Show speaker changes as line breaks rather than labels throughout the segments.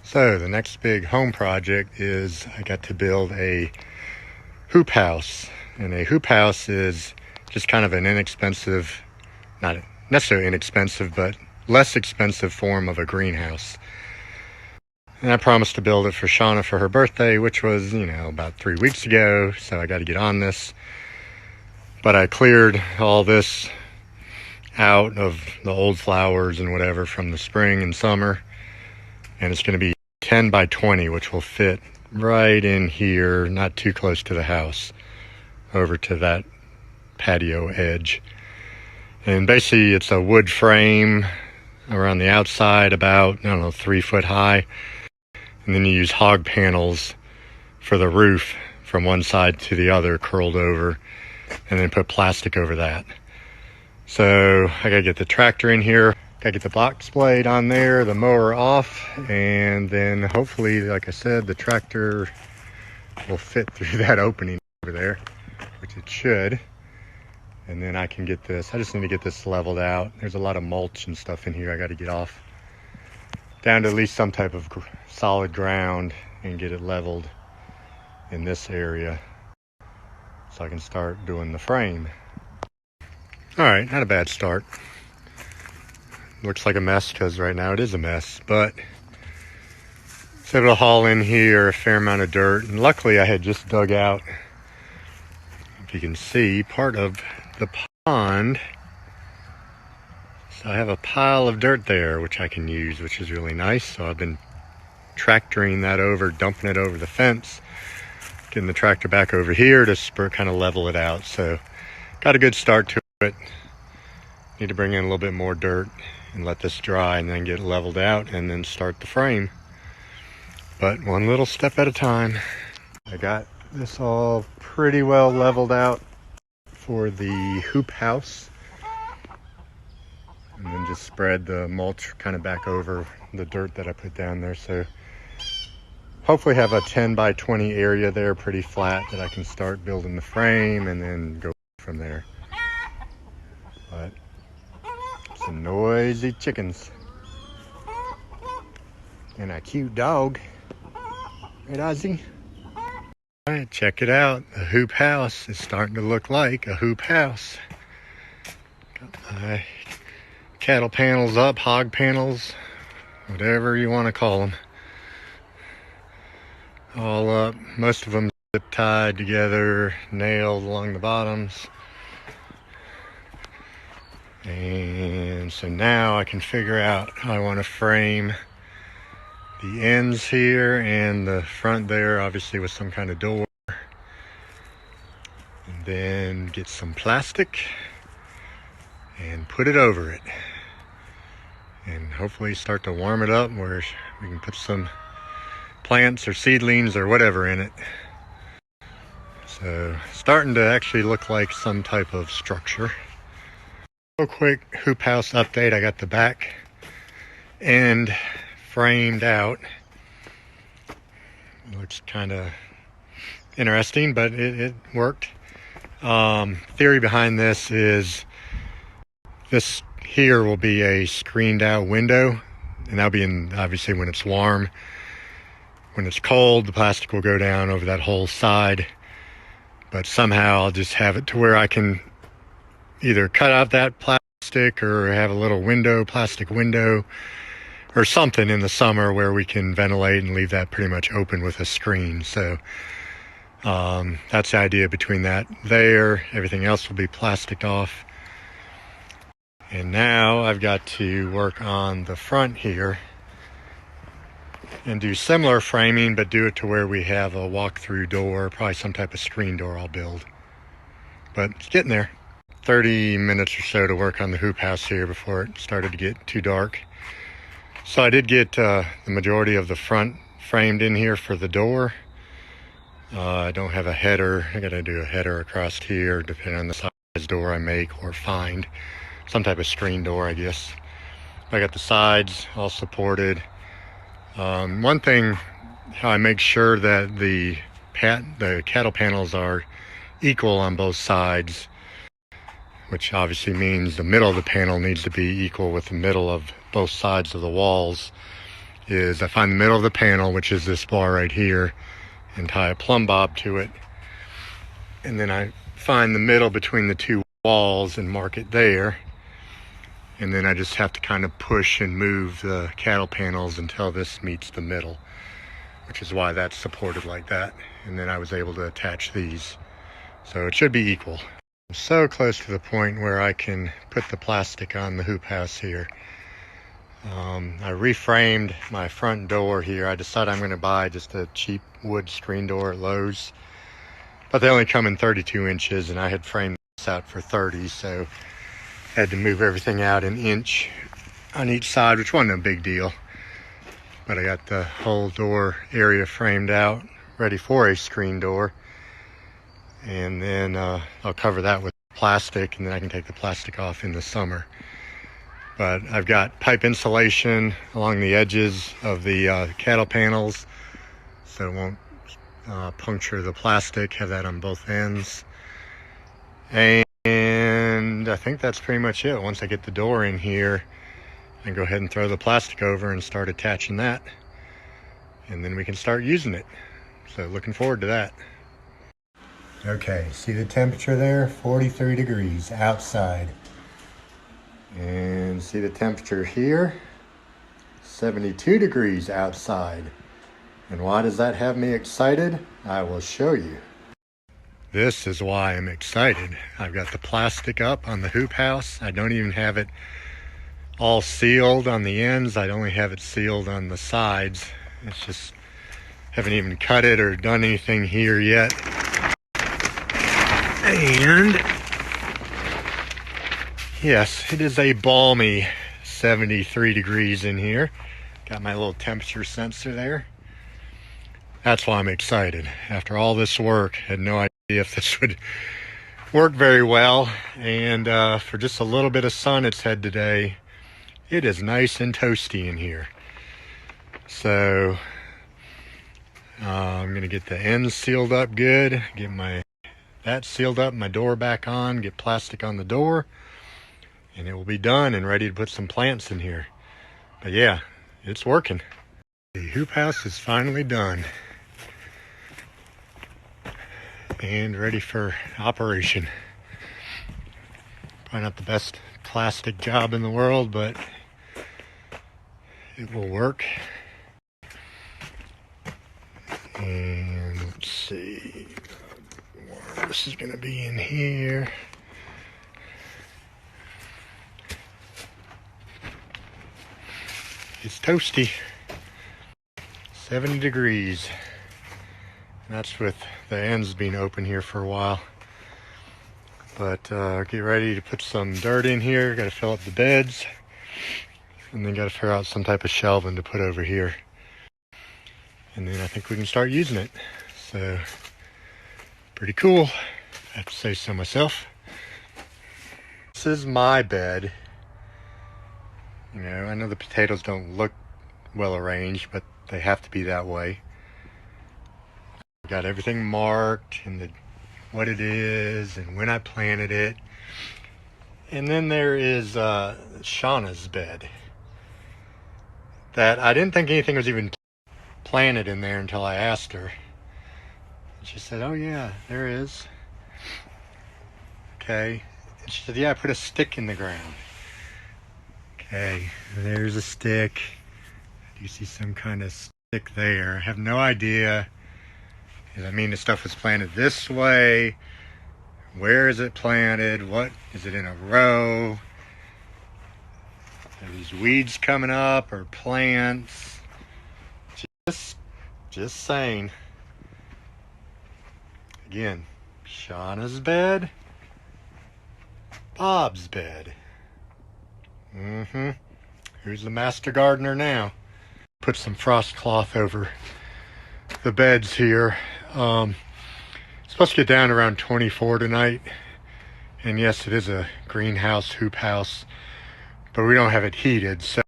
So the next big home project is I got to build a hoop house. And a hoop house is just kind of an inexpensive, not necessarily inexpensive, but less expensive form of a greenhouse. And I promised to build it for Shauna for her birthday, which was, about 3 weeks ago. So I got to get on this. But I cleared all this out of the old flowers and whatever from the spring and summer. And it's going to be 10 by 20, which will fit right in here, not too close to the house, over to that patio edge. And basically it's a wood frame around the outside, about, 3 foot high. And then you use hog panels for the roof from one side to the other, curled over, and then put plastic over that. So I gotta get the tractor in here, gotta get the box blade on there, the mower off, and then hopefully, like I said, the tractor will fit through that opening over there, which it should. And then I can get this, I just need to get this leveled out. There's a lot of mulch and stuff in here I gotta get off, down to at least some type of solid ground, and get it leveled in this area so I can start doing the frame. All right, not a bad start. Looks like a mess because right now it is a mess, but I was able to haul in here a fair amount of dirt, and luckily I had just dug out, if you can see, part of the pond. So I have a pile of dirt there which I can use, which is really nice. So I've been tractoring that over, dumping it over the fence, getting the tractor back over here to kind of level it out. So got a good start to it. Need to bring in a little bit more dirt and let this dry, and then get it leveled out, and then start the frame. But one little step at a time. I got this all pretty well leveled out for the hoop house, and then just spread the mulch kind of back over the dirt that I put down there. So hopefully have a 10 by 20 area there, pretty flat, that I can start building the frame and then go from there. But some noisy chickens and a cute dog. Right, Ozzy? All right, check it out. The hoop house is starting to look like a hoop house. Got my cattle panels up, hog panels, whatever you want to call them, all up. Most of them zip tied together, nailed along the bottoms. And so now I can figure out how I want to frame the ends here and the front there, obviously with some kind of door. And then get some plastic and put it over it. And hopefully start to warm it up where we can put some plants or seedlings or whatever in it. So starting to actually look like some type of structure. Real quick hoop house update. I got the back end framed out. It looks kind of interesting, but it worked. Theory behind this is this here will be a screened out window, and that'll be in, obviously, when it's warm. When it's cold, the plastic will go down over that whole side, but somehow I'll just have it to where I can either cut out that plastic or have a little window, plastic window, or something in the summer where we can ventilate and leave that pretty much open with a screen. So that's the idea between that there. Everything else will be plasticed off. And now I've got to work on the front here and do similar framing, but do it to where we have a walk-through door, probably some type of screen door I'll build. But it's getting there. 30 minutes or so to work on the hoop house here before it started to get too dark. So I did get the majority of the front framed in here for the door. I don't have a header. I gotta do a header across here, depending on the size door I make or find. Some type of screen door, I guess. I got the sides all supported. One thing, how I make sure that the cattle panels are equal on both sides, which obviously means the middle of the panel needs to be equal with the middle of both sides of the walls. is I find the middle of the panel, which is this bar right here, and tie a plumb bob to it. And then I find the middle between the two walls and mark it there. And then I just have to kind of push and move the cattle panels until this meets the middle, which is why that's supported like that. And then I was able to attach these. So it should be equal. I'm so close to the point where I can put the plastic on the hoop house here. I reframed my front door here. I decided I'm going to buy just a cheap wood screen door at Lowe's, but they only come in 32 inches, and I had framed this out for 30, so I had to move everything out an inch on each side, which wasn't a big deal. But I got the whole door area framed out, ready for a screen door, and then I'll cover that with plastic, and then I can take the plastic off in the summer. But I've got pipe insulation along the edges of the cattle panels, so it won't puncture the plastic. Have that on both ends. And I think that's pretty much it. Once I get the door in here, I can go ahead and throw the plastic over and start attaching that. And then we can start using it. So looking forward to that. Okay, see the temperature there? 43 degrees outside. And see the temperature here? 72 degrees outside. And why does that have me excited? I will show you. This is why I'm excited. I've got the plastic up on the hoop house. I don't even have it all sealed on the ends. I only have it sealed on the sides. It's just, haven't even cut it or done anything here yet. And yes, it is a balmy 73 degrees in here. Got my little temperature sensor there. That's why I'm excited. After all this work, had no idea if this would work very well. And for just a little bit of sun it's had today, it is nice and toasty in here. So I'm gonna get the ends sealed up good, get that sealed up, my door back on, get plastic on the door, and it will be done and ready to put some plants in here. But yeah, it's working. The hoop house is finally done and ready for operation. Probably not the best plastic job in the world, but it will work. And let's see, this is going to be in here. It's toasty, 70 degrees. And that's with the ends being open here for a while. But get ready to put some dirt in here. Got to fill up the beds, and then got to figure out some type of shelving to put over here. And then I think we can start using it. So pretty cool, I have to say so myself. This is my bed. You know, I know the potatoes don't look well arranged, but they have to be that way. Got everything marked and what it is and when I planted it. And then there is Shauna's bed that I didn't think anything was even planted in there until I asked her. And she said, oh yeah, there is. Okay. And she said, yeah, I put a stick in the ground. Okay, there's a stick. Do you see some kind of stick there? I have no idea. Does that mean the stuff was planted this way? Where is it planted? What is it in a row? Are these weeds coming up or plants? Just saying. Again, Shauna's bed, Bob's bed. Who's the master gardener now? Put some frost cloth over the beds here. It's supposed to get down around 24 tonight. And yes, it is a greenhouse, hoop house, but we don't have it heated. So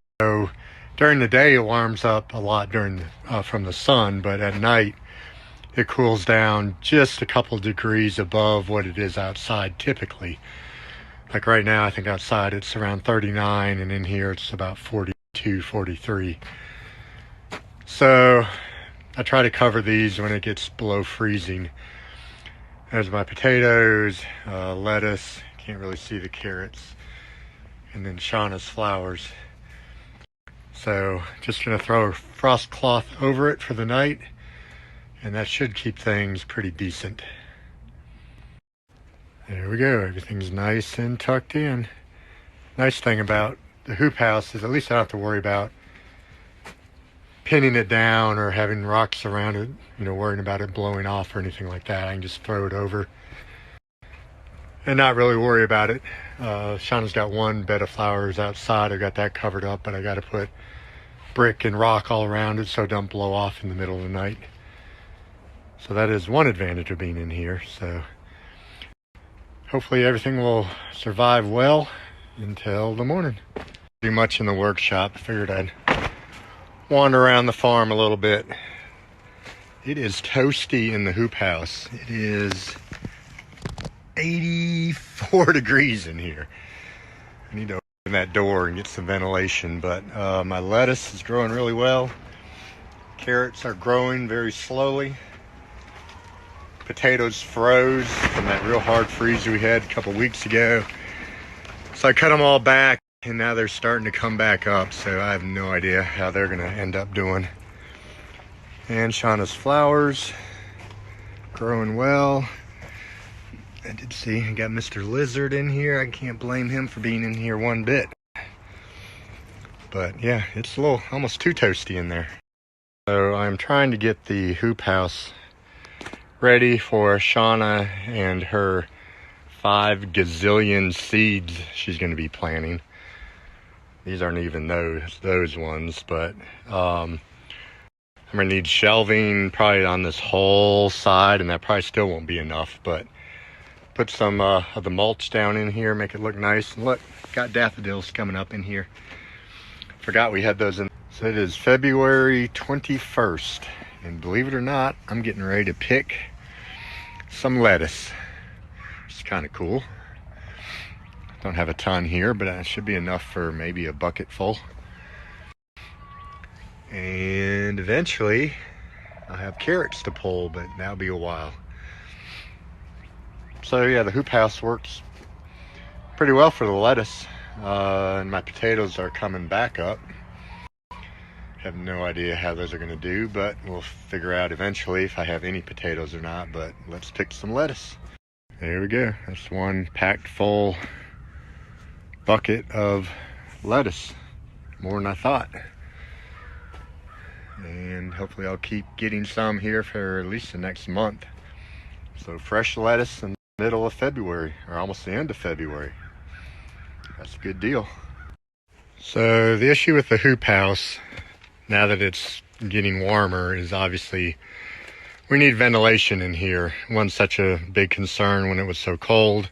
during the day, it warms up a lot from the sun, but at night, it cools down just a couple degrees above what it is outside typically. Like right now, I think outside it's around 39, and in here it's about 42, 43. So I try to cover these when it gets below freezing. There's my potatoes, lettuce, can't really see the carrots, and then Shauna's flowers. So just gonna throw a frost cloth over it for the night, and that should keep things pretty decent. There we go, everything's nice and tucked in. Nice thing about the hoop house is at least I don't have to worry about pinning it down or having rocks around it, worrying about it blowing off or anything like that. I can just throw it over and not really worry about it. Shauna's got one bed of flowers outside. I got that covered up, but I got to put brick and rock all around it so it don't blow off in the middle of the night. So that is one advantage of being in here. So hopefully everything will survive well until the morning. Do much in the workshop. I figured I'd wander around the farm a little bit. It is toasty in the hoop house. It is 84 degrees in here. I need to open that door and get some ventilation, but my lettuce is growing really well. Carrots are growing very slowly. Potatoes froze from that real hard freeze we had a couple weeks ago. So I cut them all back, and now they're starting to come back up, so I have no idea how they're gonna end up doing. And Shauna's flowers, growing well. I did see I got Mr. Lizard in here. I can't blame him for being in here one bit. But yeah, it's a little, almost too toasty in there. So I'm trying to get the hoop house ready for Shauna and her 5 gazillion seeds she's going to be planting. These aren't even those ones, but I'm going to need shelving probably on this whole side, and that probably still won't be enough, but put some of the mulch down in here, make it look nice. And look, got daffodils coming up in here. Forgot we had those in. So it is February 21st, and believe it or not, I'm getting ready to pick some lettuce. It's kind of cool. Don't have a ton here, but it should be enough for maybe a bucket full. And eventually I'll have carrots to pull, but that'll be a while. So yeah, the hoop house works pretty well for the lettuce. And my potatoes are coming back up. Have no idea how those are going to do, but we'll figure out eventually if I have any potatoes or not. But let's pick some lettuce. There we go. That's one packed full bucket of lettuce. More than I thought. And hopefully I'll keep getting some here for at least the next month. So fresh lettuce in the middle of February, or almost the end of February. That's a good deal. So the issue with the hoop house, now that it's getting warmer, is obviously we need ventilation in here. It wasn't such a big concern when it was so cold.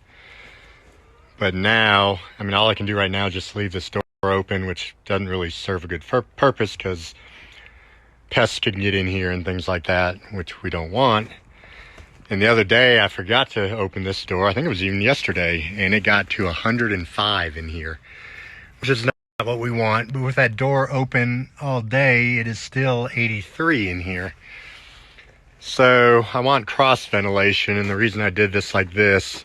But now, I mean, all I can do right now is just leave this door open, which doesn't really serve a good purpose because pests can get in here and things like that, which we don't want. And the other day, I forgot to open this door. I think it was even yesterday, and it got to 105 in here, which is not what we want. But with that door open all day, it is still 83 in here. So I want cross ventilation, and the reason I did this like this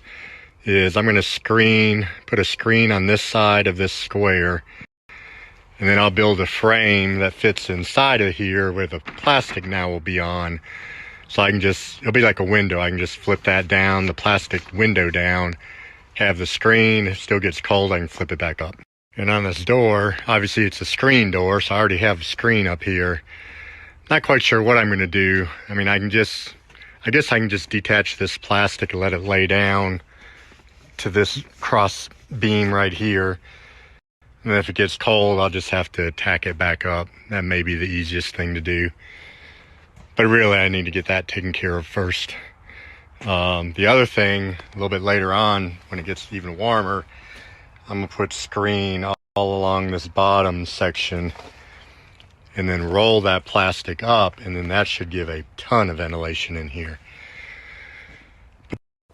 is I'm going to put a screen on this side of this square, and then I'll build a frame that fits inside of here where the plastic now will be on. So I can it'll be like a window. I can just flip that down, the plastic window down, have the screen. If it still gets cold, I can flip it back up. And on this door, obviously it's a screen door, so I already have a screen up here. Not quite sure what I'm going to do. I mean, I guess I can just detach this plastic and let it lay down to this cross beam right here. And then if it gets cold, I'll just have to tack it back up. That may be the easiest thing to do. But really, I need to get that taken care of first. The other thing, a little bit later on, when it gets even warmer, I'm going to put screen all along this bottom section and then roll that plastic up, and then that should give a ton of ventilation in here.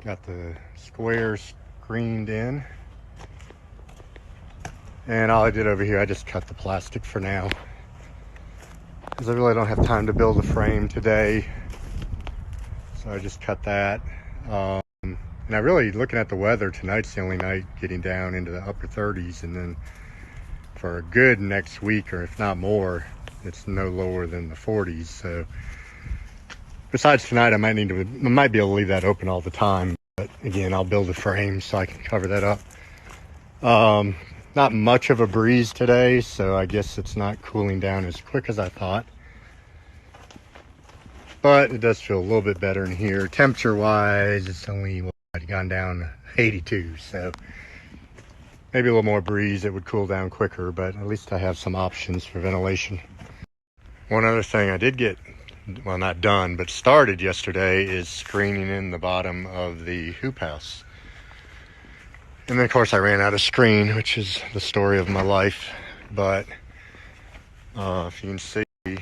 Got the square screened in. And all I did over here, I just cut the plastic for now. because I really don't have time to build a frame today. So I just cut that. And I really, looking at the weather, tonight's the only night getting down into the upper 30s, and then for a good next week, or if not more, it's no lower than the 40s. So besides tonight, I might be able to leave that open all the time. But again, I'll build a frame so I can cover that up. Not much of a breeze today, so I guess it's not cooling down as quick as I thought. But it does feel a little bit better in here. Temperature wise, it's only gone down 82, so maybe a little more breeze, it would cool down quicker, but at least I have some options for ventilation. One other thing I did get, well, not done, but started yesterday, is screening in the bottom of the hoop house. And then of course I ran out of screen, which is the story of my life. But if you can see, I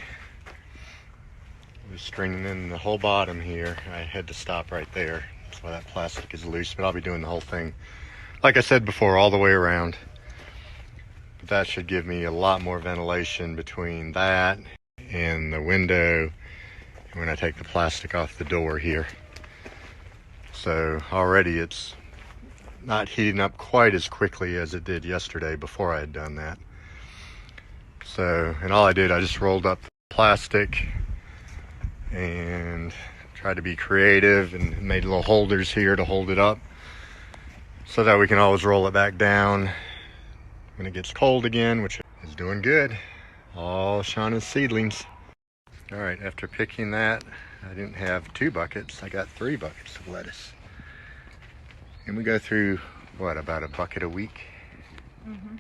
was screening in the whole bottom here. I had to stop right there. That's why that plastic is loose, but I'll be doing the whole thing, like I said before, all the way around. But that should give me a lot more ventilation between that and the window when I take the plastic off the door here. So already it's not heating up quite as quickly as it did yesterday before I had done that. So, and all I did, I just rolled up the plastic and tried to be creative and made little holders here to hold it up so that we can always roll it back down when it gets cold again, which is doing good. All Shauna's seedlings. All right, after picking that, I didn't have 2 buckets, I got 3 buckets of lettuce. And we go through, what, about a bucket a week? Mm-hmm.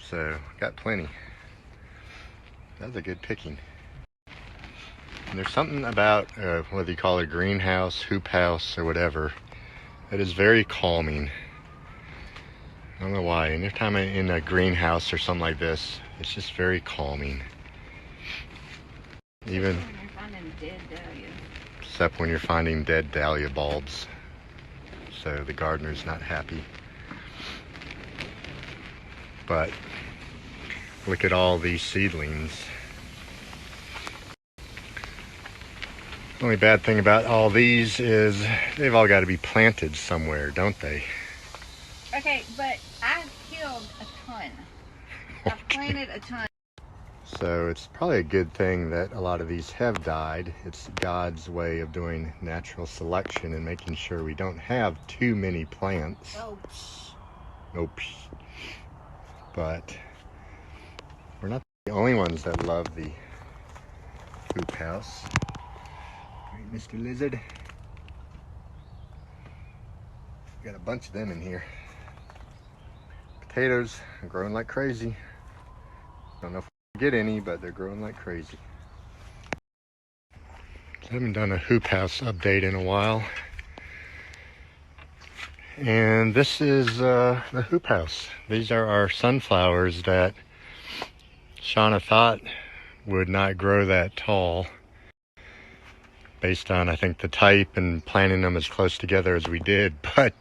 So, got plenty. That was a good picking. And there's something about, whether you call it a greenhouse, hoop house, or whatever, that is very calming. I don't know why. Anytime I'm in a greenhouse or something like this, it's just very calming. Even when you're finding dead dahlia. Except when you're finding dead dahlia bulbs. So the gardener's not happy. But look at all these seedlings. The only bad thing about all these is they've all got to be planted somewhere, don't they?
Okay, but I've killed a ton. I've planted a ton.
So it's probably a good thing that a lot of these have died. It's God's way of doing natural selection and making sure we don't have too many plants. Nope. But we're not the only ones that love the hoop house. Right, Mr. Lizard. Got a bunch of them in here. Potatoes are growing like crazy. Don't know if get any, but they're growing like crazy. I haven't done a hoop house update in a while, and this is the hoop house. These are our sunflowers that Shauna thought would not grow that tall based on, I think, the type and planting them as close together as we did, but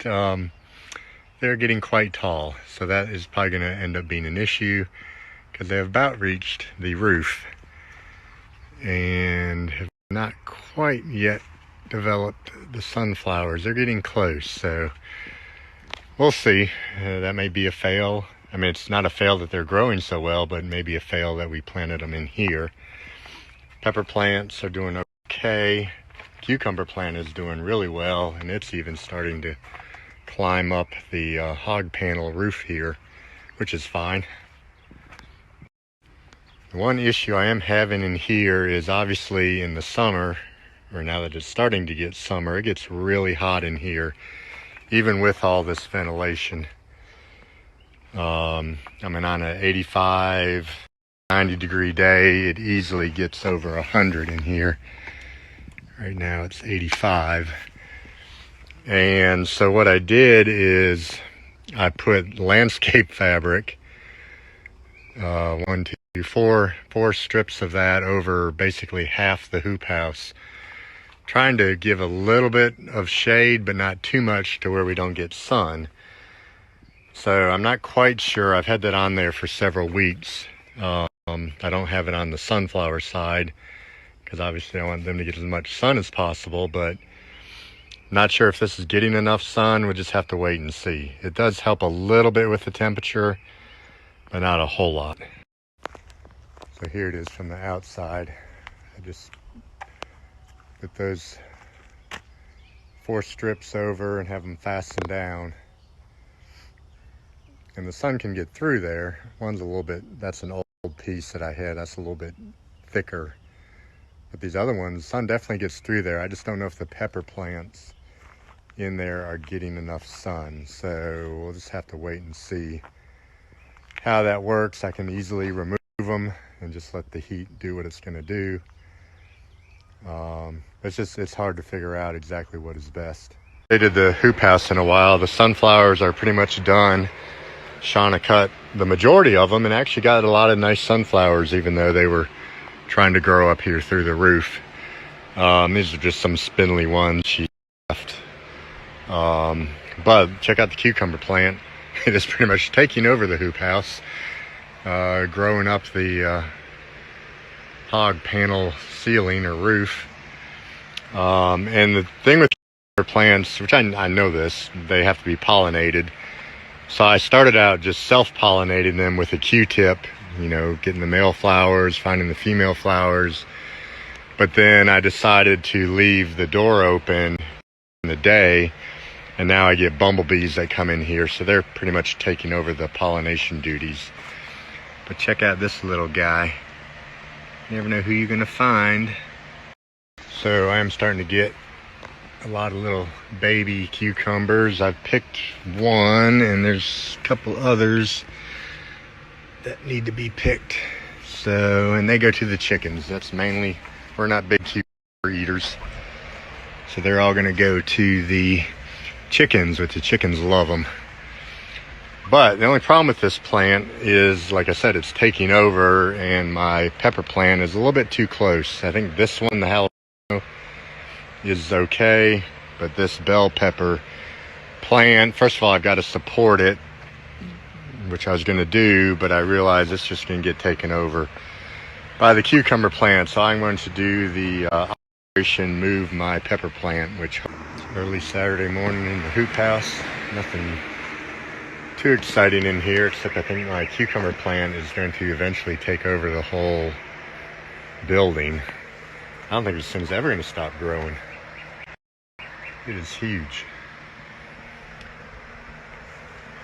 they're getting quite tall, so that is probably going to end up being an issue because they have about reached the roof and have not quite yet developed the sunflowers. They're getting close, so we'll see. That may be a fail. I mean, it's not a fail that they're growing so well, but maybe a fail that we planted them in here. Pepper plants are doing okay. Cucumber plant is doing really well, and it's even starting to climb up the hog panel roof here, which is fine. One issue I am having in here is obviously in the summer, or now that it's starting to get summer, it gets really hot in here, even with all this ventilation. I mean, on an 85, 90 degree day, it easily gets over 100 in here. Right now it's 85. And so what I did is I put landscape fabric, 4 strips of that over basically half the hoop house, trying to give a little bit of shade but not too much to where we don't get sun. So I'm not quite sure. I've had that on there for several weeks, I don't have it on the sunflower side because obviously I want them to get as much sun as possible, but not sure if this is getting enough sun. We'll just have to wait and see. It does help a little bit with the temperature, but not a whole lot. So here it is from the outside. I just put those 4 strips over and have them fastened down. And the sun can get through there. One's a little bit, that's an old piece that I had. That's a little bit thicker. But these other ones, sun definitely gets through there. I just don't know if the pepper plants in there are getting enough sun. So we'll just have to wait and see how that works. I can easily remove them and just let the heat do what it's gonna do. It's hard to figure out exactly what is best. They did the hoop house in a while. The sunflowers are pretty much done. Shauna cut the majority of them and actually got a lot of nice sunflowers, even though they were trying to grow up here through the roof. These are just some spindly ones she left. But check out the cucumber plant. It is pretty much taking over the hoop house, growing up the hog panel ceiling or roof. And the thing with plants, which I know this, they have to be pollinated. So I started out just self-pollinating them with a Q-tip, you know, getting the male flowers, finding the female flowers. But then I decided to leave the door open in the day, and now I get bumblebees that come in here, so they're pretty much taking over the pollination duties. But check out this little guy. You never know who you're gonna find. So I am starting to get a lot of little baby cucumbers. I've picked one, and there's a couple others that need to be picked. So, and they go to the chickens. That's mainly, we're not big cucumber eaters. So they're all gonna go to the chickens, which the chickens love them. But the only problem with this plant is, like I said, it's taking over, and my pepper plant is a little bit too close. I think this one, the jalapeno, is okay, but this bell pepper plant, first of all, I've got to support it, which I was going to do, but I realized it's just going to get taken over by the cucumber plant. So I'm going to do the operation move my pepper plant, which early Saturday morning in the hoop house. Nothing too exciting in here, except I think my cucumber plant is going to eventually take over the whole building. I don't think this thing's ever going to stop growing. It is huge.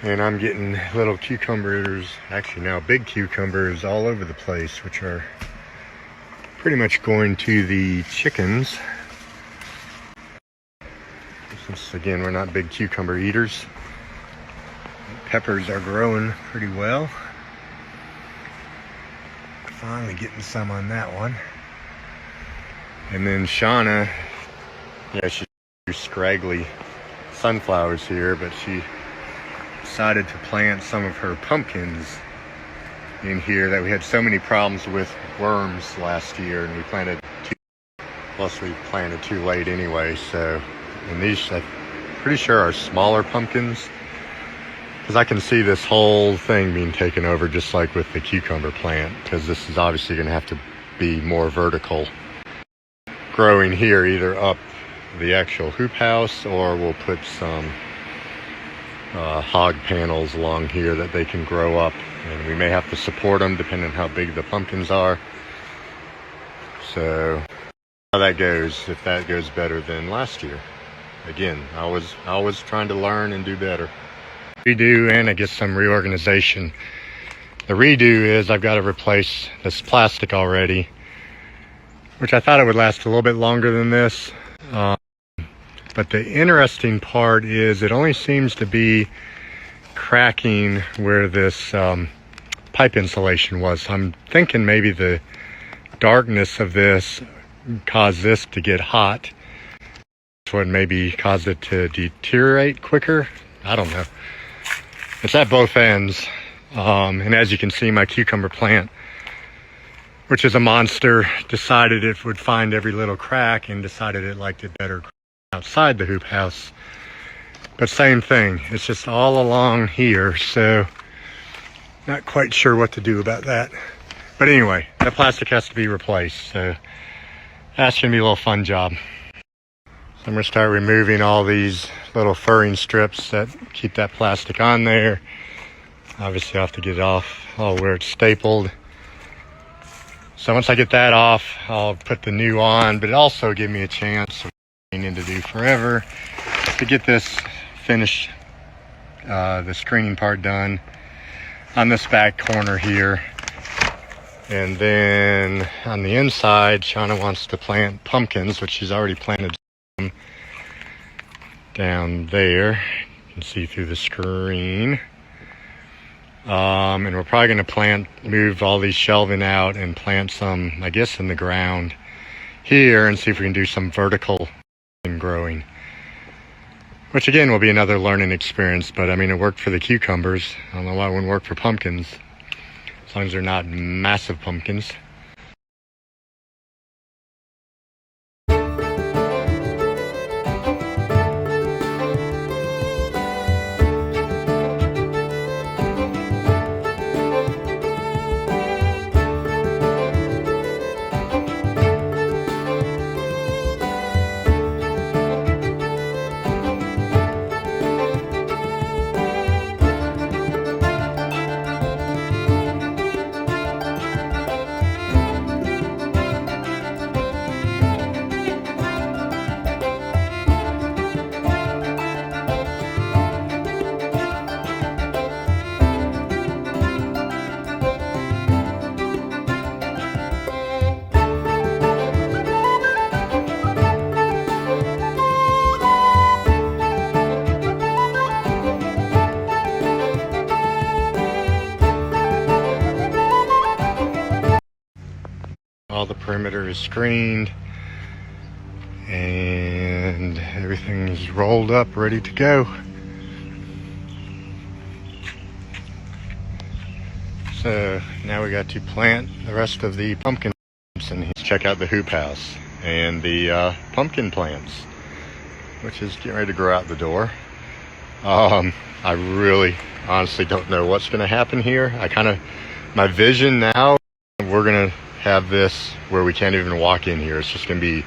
And I'm getting little cucumbers, actually now big cucumbers, all over the place, which are pretty much going to the chickens. Since, again, we're not big cucumber eaters. Peppers are growing pretty well. Finally getting some on that one. And then Shauna, yeah, she's scraggly sunflowers here, but she decided to plant some of her pumpkins in here that we had so many problems with worms last year, and we planted plus we planted too late anyway. So, and these I'm pretty sure are smaller pumpkins, because I can see this whole thing being taken over just like with the cucumber plant, because this is obviously going to have to be more vertical growing here, either up the actual hoop house, or we'll put some hog panels along here that they can grow up, and we may have to support them depending on how big the pumpkins are. So how that goes, if that goes better than last year. Again, I was trying to learn and do better. Redo, and I guess some reorganization. The redo is I've got to replace this plastic already, which I thought it would last a little bit longer than this. But the interesting part is it only seems to be cracking where this pipe insulation was. I'm thinking maybe the darkness of this caused this to get hot. That's what maybe caused it to deteriorate quicker. I don't know. It's at both ends. And as you can see, my cucumber plant, which is a monster, decided it would find every little crack and decided it liked it better outside the hoop house. But same thing, it's just all along here, so not quite sure what to do about that. But anyway, that plastic has to be replaced, so that's gonna be a little fun job. So I'm gonna start removing all these little furring strips that keep that plastic on there. Obviously I have to get it off all where it's stapled. So once I get that off, I'll put the new on, but it also gives me a chance, I need to do forever, to get this finished, the screening part done on this back corner here. And then on the inside, Shauna wants to plant pumpkins, which she's already planted some down there. You can see through the screen. And we're probably going to move all these shelving out and plant some, I guess, in the ground here and see if we can do some vertical growing. Which again will be another learning experience, but I mean, it worked for the cucumbers. I don't know why it wouldn't work for pumpkins, as long as they're not massive pumpkins. All the perimeter is screened and everything is rolled up, ready to go. So now we got to plant the rest of the pumpkins and check out the hoop house and the pumpkin plants, which is getting ready to grow out the door. I really honestly don't know what's going to happen here. My vision now, we're going to have this where we can't even walk in here. It's just going to be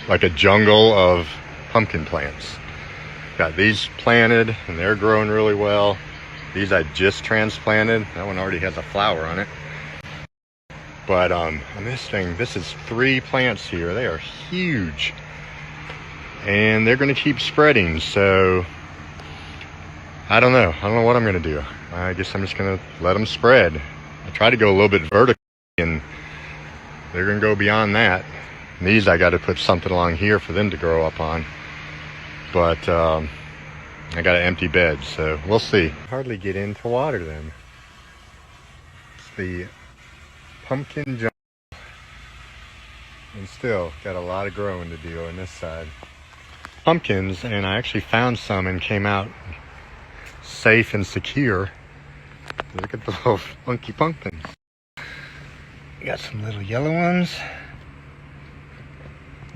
like a jungle of pumpkin plants. Got these planted and they're growing really well. These I just transplanted. That one already has a flower on it. But on this thing, this is 3 plants here. They are huge. And they're going to keep spreading. So I don't know. I don't know what I'm going to do. I guess I'm just going to let them spread. I try to go a little bit vertical and they're going to go beyond that. And these I got to put something along here for them to grow up on. But I got an empty bed, so we'll see. Hardly get in to water them. It's the pumpkin jungle. And still got a lot of growing to do on this side. Pumpkins, and I actually found some and came out safe and secure. Look at the little funky pumpkins. We got some little yellow ones,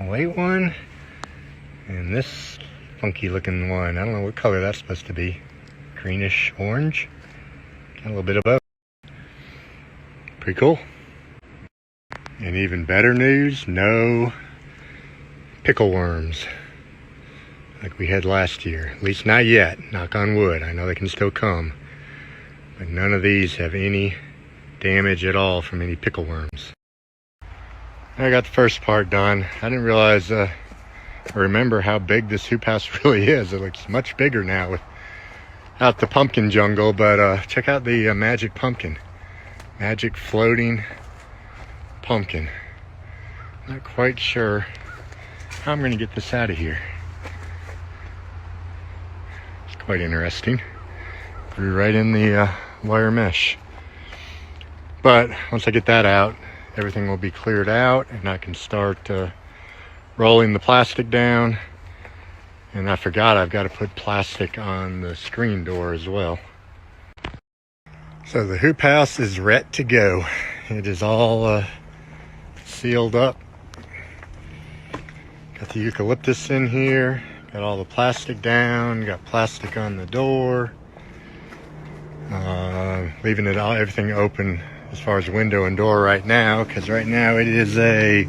a white one, and this funky looking one. I don't know what color that's supposed to be. Greenish orange. Got a little bit of both. Pretty cool. And even better news, no pickle worms like we had last year. At least not yet, knock on wood. I know they can still come. But none of these have any damage at all from any pickle worms. I got the first part done. I didn't realize, I remember how big this hoop house really is. It looks much bigger now without the pumpkin jungle, but check out the magic pumpkin. Magic floating pumpkin. Not quite sure how I'm going to get this out of here. It's quite interesting. Grew right in the wire mesh. But once I get that out, everything will be cleared out and I can start rolling the plastic down. And I forgot I've got to put plastic on the screen door as well. So the hoop house is ready to go. It is all sealed up. Got the eucalyptus in here. Got all the plastic down. Got plastic on the door. Leaving it all, everything open as far as window and door right now, because right now it is a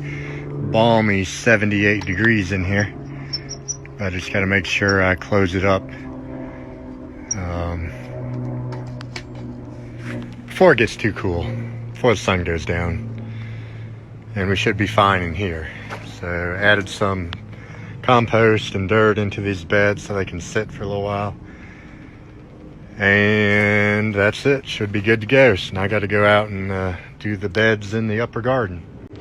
balmy 78 degrees in here. I just got to make sure I close it up before it gets too cool, before the sun goes down. And we should be fine in here. So added some compost and dirt into these beds so they can sit for a little while. And that's it. Should be good to go. So now I got to go out and do the beds in the upper garden.